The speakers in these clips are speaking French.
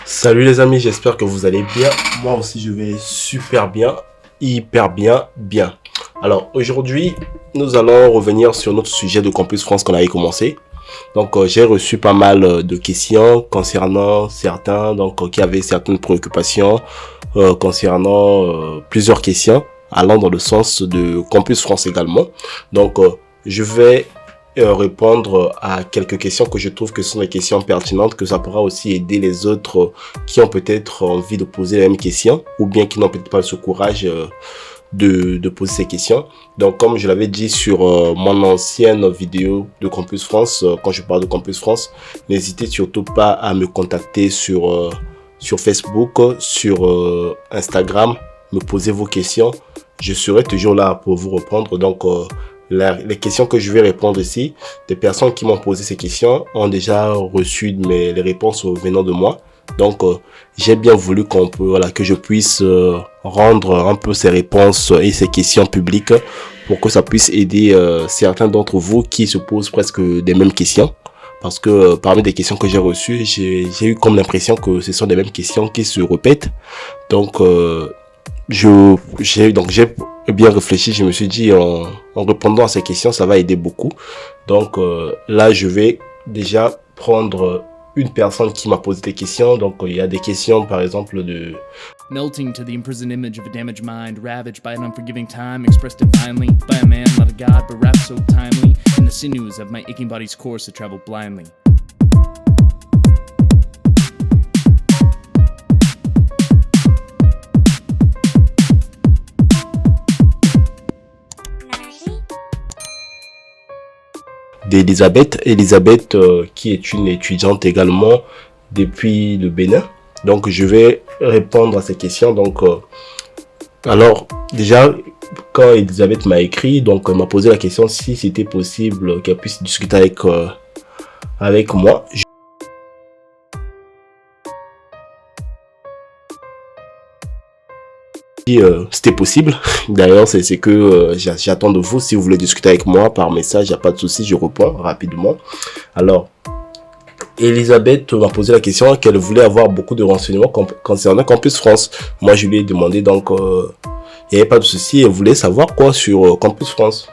Salut les amis, j'espère que vous allez bien. Moi aussi je vais super bien, hyper bien, bien. Alors aujourd'hui, nous allons revenir sur notre sujet de Campus France qu'on avait commencé. Donc j'ai reçu pas mal de questions concernant certains qui avaient certaines préoccupations concernant plusieurs questions allant dans le sens de Campus France également. Donc je vais répondre à quelques questions que je trouve que ce sont des questions pertinentes, que ça pourra aussi aider les autres qui ont peut-être envie de poser les mêmes questions ou bien qui n'ont peut-être pas ce courage de poser ces questions. Donc comme je l'avais dit sur mon ancienne vidéo de Campus France, quand je parle de Campus France, n'hésitez surtout pas à me contacter sur Facebook, sur Instagram, me poser vos questions. Je serai toujours là pour vous répondre. Donc les questions que je vais répondre ici, des personnes qui m'ont posé ces questions ont déjà reçu les réponses venant de moi. Donc j'ai bien voulu que je puisse rendre un peu ces réponses et ces questions publiques pour que ça puisse aider certains d'entre vous qui se posent presque des mêmes questions. Parce que parmi des questions que j'ai reçues, j'ai eu comme l'impression que ce sont les mêmes questions qui se répètent. Donc j'ai bien réfléchi, je me suis dit en répondant à ces questions, ça va aider beaucoup. Donc là, je vais déjà prendre une personne qui m'a posé des questions. Donc il y a des questions par exemple de melting to the imprisoned image of a damaged mind, ravaged by an unforgiving time, expressed divinely by a man, not a god, but wrapped so timely in the sinews of my aching body's course that traveled blindly. d'Elisabeth, qui est une étudiante également depuis le Bénin. Donc je vais répondre à ces questions. Donc alors déjà, quand Elisabeth m'a écrit, donc elle m'a posé la question si c'était possible qu'elle puisse discuter avec moi. C'était possible. D'ailleurs, c'est ce que j'attends de vous. Si vous voulez discuter avec moi par message, il n'y a pas de souci, je réponds rapidement. Alors, Elisabeth m'a posé la question qu'elle voulait avoir beaucoup de renseignements concernant Campus France. Moi, je lui ai demandé, donc, il n'y avait pas de souci, elle voulait savoir quoi sur Campus France.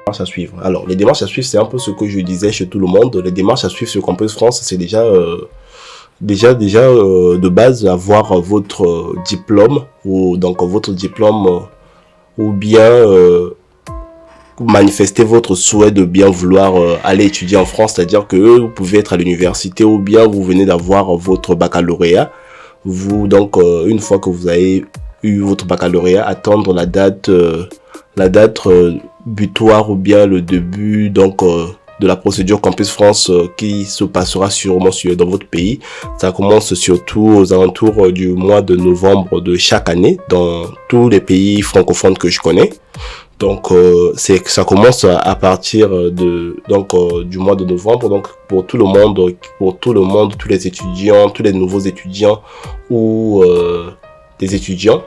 À suivre. Alors, les démarches à suivre, c'est un peu ce que je disais chez tout le monde. Les démarches à suivre sur Campus France, c'est déjà de base avoir votre diplôme ou bien manifester votre souhait de bien vouloir aller étudier en France, c'est-à-dire que vous pouvez être à l'université ou bien vous venez d'avoir votre baccalauréat. Vous donc une fois que vous avez eu votre baccalauréat, attendre la date butoir ou bien le début de la procédure Campus France qui se passera sûrement dans votre pays. Ça commence surtout aux alentours du mois de novembre de chaque année dans tous les pays francophones que je connais. Donc ça commence à partir du mois de novembre. Donc pour tout le monde, tous les étudiants, tous les nouveaux étudiants ou des étudiants.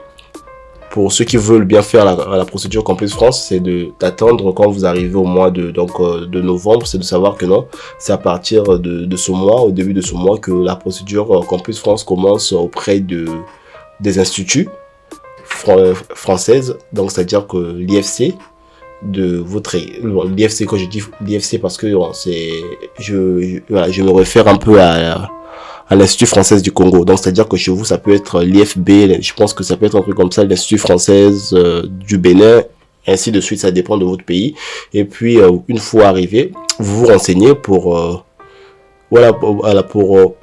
Pour ceux qui veulent bien faire la procédure Campus France, c'est d'attendre quand vous arrivez au mois de novembre, c'est de savoir que non, c'est à partir de ce mois, au début de ce mois, que la procédure Campus France commence auprès des instituts françaises. Donc c'est-à-dire que l'IFC l'IFC, quand je dis l'IFC parce que je me réfère un peu à l'Institut français du Congo. Donc, c'est-à-dire que chez vous, ça peut être l'IFB, je pense que ça peut être un truc comme ça, l'Institut français du Bénin, ainsi de suite, ça dépend de votre pays. Et puis, une fois arrivé, vous vous renseignez pour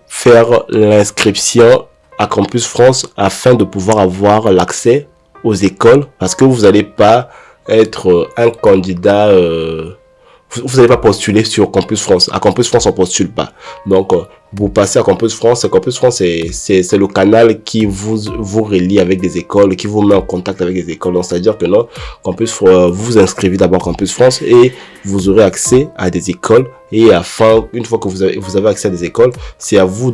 faire l'inscription à Campus France afin de pouvoir avoir l'accès aux écoles, parce que vous n'allez pas être un candidat... vous n'allez pas postuler sur Campus France. À Campus France, on postule pas. Donc, vous passez à Campus France. Campus France, c'est le canal qui vous relie avec des écoles, qui vous met en contact avec des écoles. Donc, c'est-à-dire que non, vous vous inscrivez d'abord à Campus France et vous aurez accès à des écoles. Et une fois que vous avez accès à des écoles, c'est à vous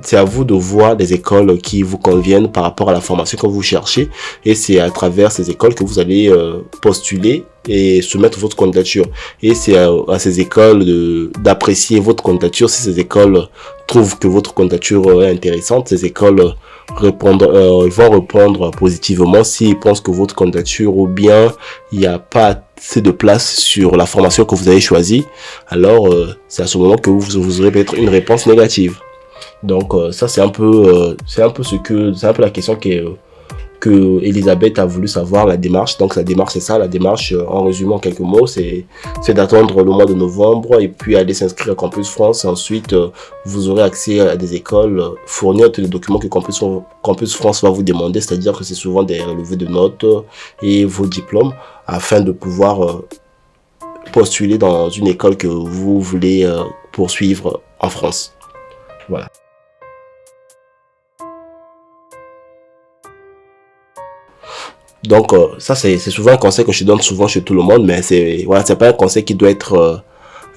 c'est à vous de voir des écoles qui vous conviennent par rapport à la formation que vous cherchez, et c'est à travers ces écoles que vous allez postuler et soumettre votre candidature. Et c'est à ces écoles d'apprécier votre candidature. Si ces écoles trouvent que votre candidature est intéressante, ces écoles vont répondre positivement s'ils pensent que votre candidature, ou bien il n'y a pas assez de place sur la formation que vous avez choisie, alors c'est à ce moment que vous aurez peut-être une réponse négative. Donc ça c'est un peu la question que Elisabeth a voulu savoir, la démarche. Donc la démarche c'est ça, la démarche en résumant quelques mots, c'est d'attendre le mois de novembre et puis aller s'inscrire à Campus France. Ensuite vous aurez accès à des écoles, fournir tous les documents que Campus France va vous demander, c'est-à-dire que c'est souvent des relevés de notes et vos diplômes, afin de pouvoir postuler dans une école que vous voulez poursuivre en France. Voilà. Donc ça c'est souvent un conseil que je donne souvent chez tout le monde, mais c'est pas un conseil qui doit être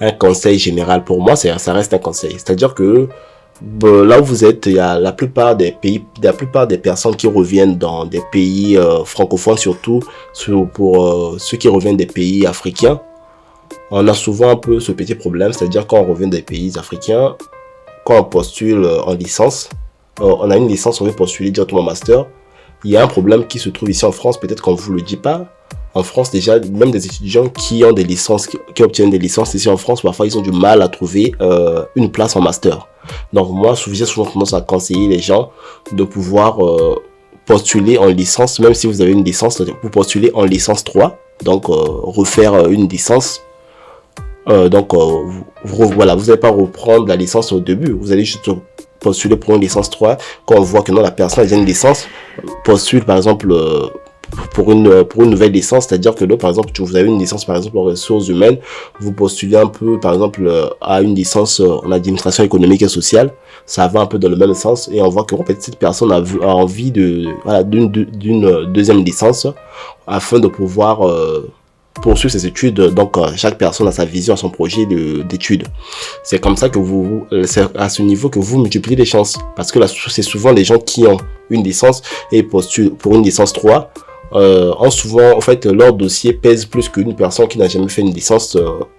un conseil général. Pour moi ça reste un conseil, c'est-à-dire que là où vous êtes, il y a la plupart des personnes qui reviennent dans des pays francophones, surtout pour ceux qui reviennent des pays africains. On a souvent un peu ce petit problème, c'est-à-dire quand on revient des pays africains, quand on postule en licence, on a une licence, on veut postuler directement en master. Il y a un problème qui se trouve ici en France, peut-être qu'on ne vous le dit pas. En France, déjà, même des étudiants qui ont des licences, qui obtiennent des licences ici en France, parfois ils ont du mal à trouver une place en master. Donc moi, j'ai souvent tendance à conseiller les gens de pouvoir postuler en licence, même si vous avez une licence, vous postulez en licence 3, donc refaire une licence. Voilà, vous n'allez pas reprendre la licence au début, vous allez juste postuler pour une licence 3. Quand on voit que non, la personne a déjà une licence, postule par exemple pour une nouvelle licence, c'est-à-dire que là, par exemple, vous avez une licence par exemple en ressources humaines, vous postulez un peu par exemple à une licence en administration économique et sociale, ça va un peu dans le même sens, et on voit que peut-être cette personne a envie d'une deuxième licence afin de pouvoir poursuivre ses études. Donc chaque personne a sa vision, son projet d'études. C'est comme ça que c'est à ce niveau que vous multipliez les chances, parce que là c'est souvent les gens qui ont une licence et postulent pour une licence 3 ont souvent, en fait, leur dossier pèse plus qu'une personne qui n'a jamais fait une licence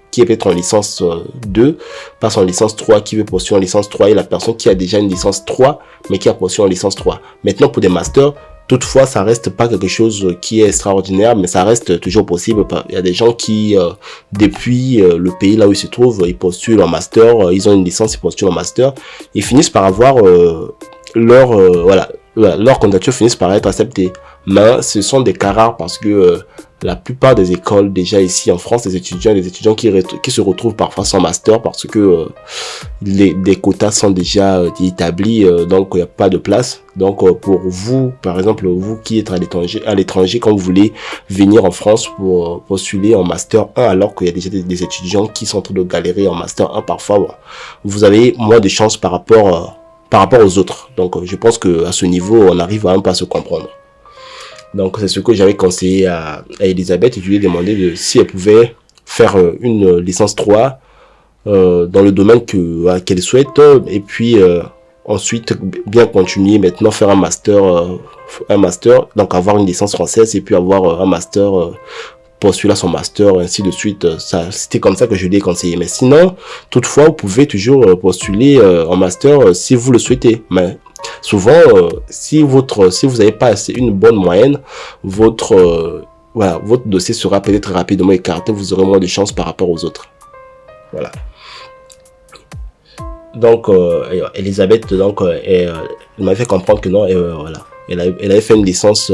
qui est peut-être en licence 2 passe en licence 3, qui veut postuler en licence 3, et la personne qui a déjà une licence 3 mais qui a postulé en licence 3. Maintenant pour des masters, toutefois, ça reste pas quelque chose qui est extraordinaire, mais ça reste toujours possible. Il y a des gens qui, depuis le pays là où ils se trouvent, ils postulent en master, ils ont une licence, ils postulent en master, ils finissent par avoir leur candidature finissent par être acceptée. Mais ce sont des cas rares, parce que la plupart des écoles déjà ici en France, des étudiants qui se retrouvent parfois sans master parce que des quotas sont déjà établis, donc il n'y a pas de place. Donc pour vous, par exemple, vous qui êtes à l'étranger, quand vous voulez venir en France pour postuler en master 1, alors qu'il y a déjà des étudiants qui sont en train de galérer en master 1 parfois, vous avez moins de chances par rapport aux autres. Donc je pense que à ce niveau, on arrive un peu à se comprendre. Donc c'est ce que j'avais conseillé à Elisabeth, et je lui ai demandé si elle pouvait faire une licence 3 dans le domaine qu'elle souhaite, et puis ensuite bien continuer maintenant, faire un master, donc avoir une licence française et puis avoir un master, postuler à son master, ainsi de suite. C'était comme ça que je lui ai conseillé. Mais sinon, toutefois, vous pouvez toujours postuler en master si vous le souhaitez. Mais souvent, si vous n'avez pas une bonne moyenne, votre dossier sera peut-être rapidement écarté, vous aurez moins de chance par rapport aux autres. Voilà. Donc, Elisabeth, elle m'a fait comprendre que non, elle avait fait une licence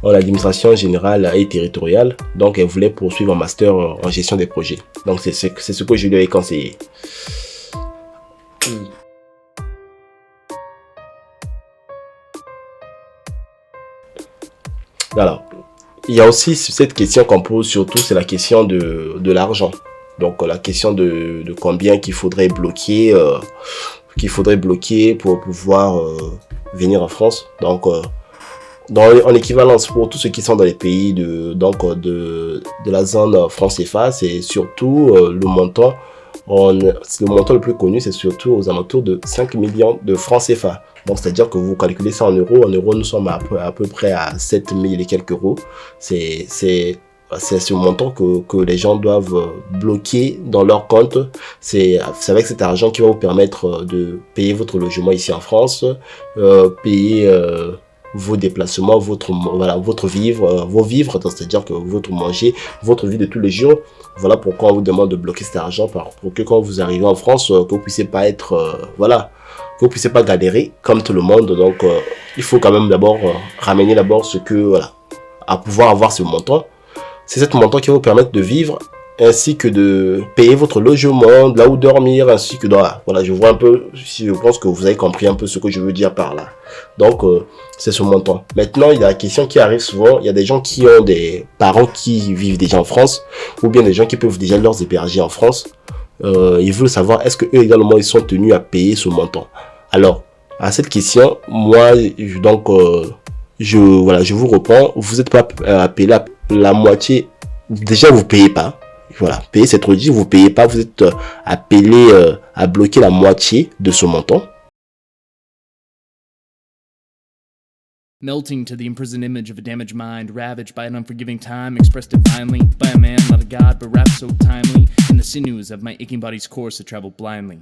en administration générale et territoriale, donc elle voulait poursuivre un master en gestion des projets. Donc c'est ce que je lui ai conseillé. Alors, il y a aussi cette question qu'on pose surtout, c'est la question de l'argent. Donc la question de combien qu'il faudrait bloquer pour pouvoir venir en France. Donc en équivalence pour tous ceux qui sont dans les pays de la zone franc CFA, c'est surtout le montant Le montant le plus connu, c'est surtout aux alentours de 5 millions de francs CFA. Donc, c'est-à-dire que vous calculez ça en euros. En euros, nous sommes à peu près à 7 000 et quelques euros. C'est ce montant que les gens doivent bloquer dans leur compte. C'est avec cet argent qui va vous permettre de payer votre logement ici en France, payer vos déplacements, votre vivre, vos vivres, c'est-à-dire que votre manger, votre vie de tous les jours. Voilà pourquoi on vous demande de bloquer cet argent pour que quand vous arrivez en France, que vous puissiez pas être, que vous puissiez pas galérer comme tout le monde. Donc, il faut quand même d'abord ramener ce que, à pouvoir avoir ce montant. C'est ce montant qui va vous permettre de vivre ainsi que de payer votre logement, de là où dormir, ainsi que voilà, je vois un peu, je pense que vous avez compris un peu ce que je veux dire par là. Donc, c'est ce montant. Maintenant, il y a la question qui arrive souvent, il y a des gens qui ont des parents qui vivent déjà en France, ou bien des gens qui peuvent déjà leur héberger en France. Ils veulent savoir, est-ce que eux également, ils sont tenus à payer ce montant? Alors, à cette question, moi, je vous réponds, vous n'êtes pas appelé la moitié. Déjà, vous payez pas. Voilà, payer c'est trop dit, vous payez pas, vous êtes appelé à bloquer la moitié de ce montant. Melting to the imprisoned image of a damaged mind, ravaged by an unforgiving time, expressed divinely by a man, not a god, but wrapped so timely in the sinews of my aching body's course to travel blindly.